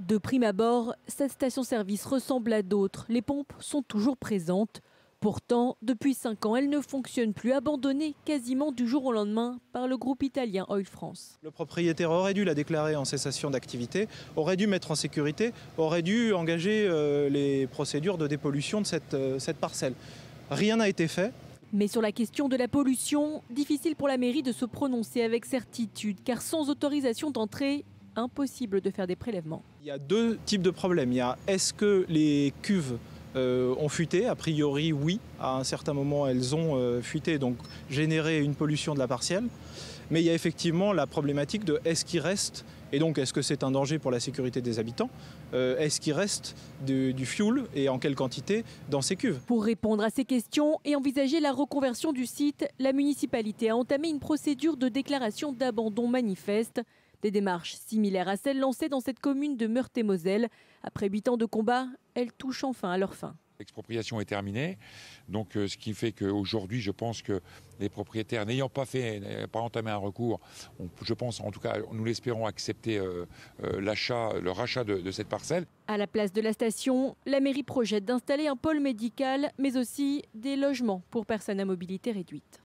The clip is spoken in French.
De prime abord, cette station-service ressemble à d'autres. Les pompes sont toujours présentes. Pourtant, depuis 5 ans, elle ne fonctionne plus, abandonnée quasiment du jour au lendemain par le groupe italien Oil France. Le propriétaire aurait dû la déclarer en cessation d'activité, aurait dû mettre en sécurité, aurait dû engager les procédures de dépollution de cette parcelle. Rien n'a été fait. Mais sur la question de la pollution, difficile pour la mairie de se prononcer avec certitude, car sans autorisation d'entrée, impossible de faire des prélèvements. Il y a deux types de problèmes. Il y a est-ce que les cuves ont fuité? A priori, oui. À un certain moment, elles ont fuité, donc généré une pollution de la partielle. Mais il y a effectivement la problématique de est-ce qu'il reste, et donc est-ce que c'est un danger pour la sécurité des habitants, est-ce qu'il reste du fioul et en quelle quantité dans ces cuves? Pour répondre à ces questions et envisager la reconversion du site, la municipalité a entamé une procédure de déclaration d'abandon manifeste. Des démarches similaires à celles lancées dans cette commune de Meurthe-et-Moselle. Après 8 ans de combat, elles touchent enfin à leur fin. L'expropriation est terminée, donc ce qui fait qu'aujourd'hui, je pense que les propriétaires n'ayant pas entamé un recours, je pense, en tout cas, nous l'espérons, accepter le rachat de cette parcelle. À la place de la station, la mairie projette d'installer un pôle médical, mais aussi des logements pour personnes à mobilité réduite.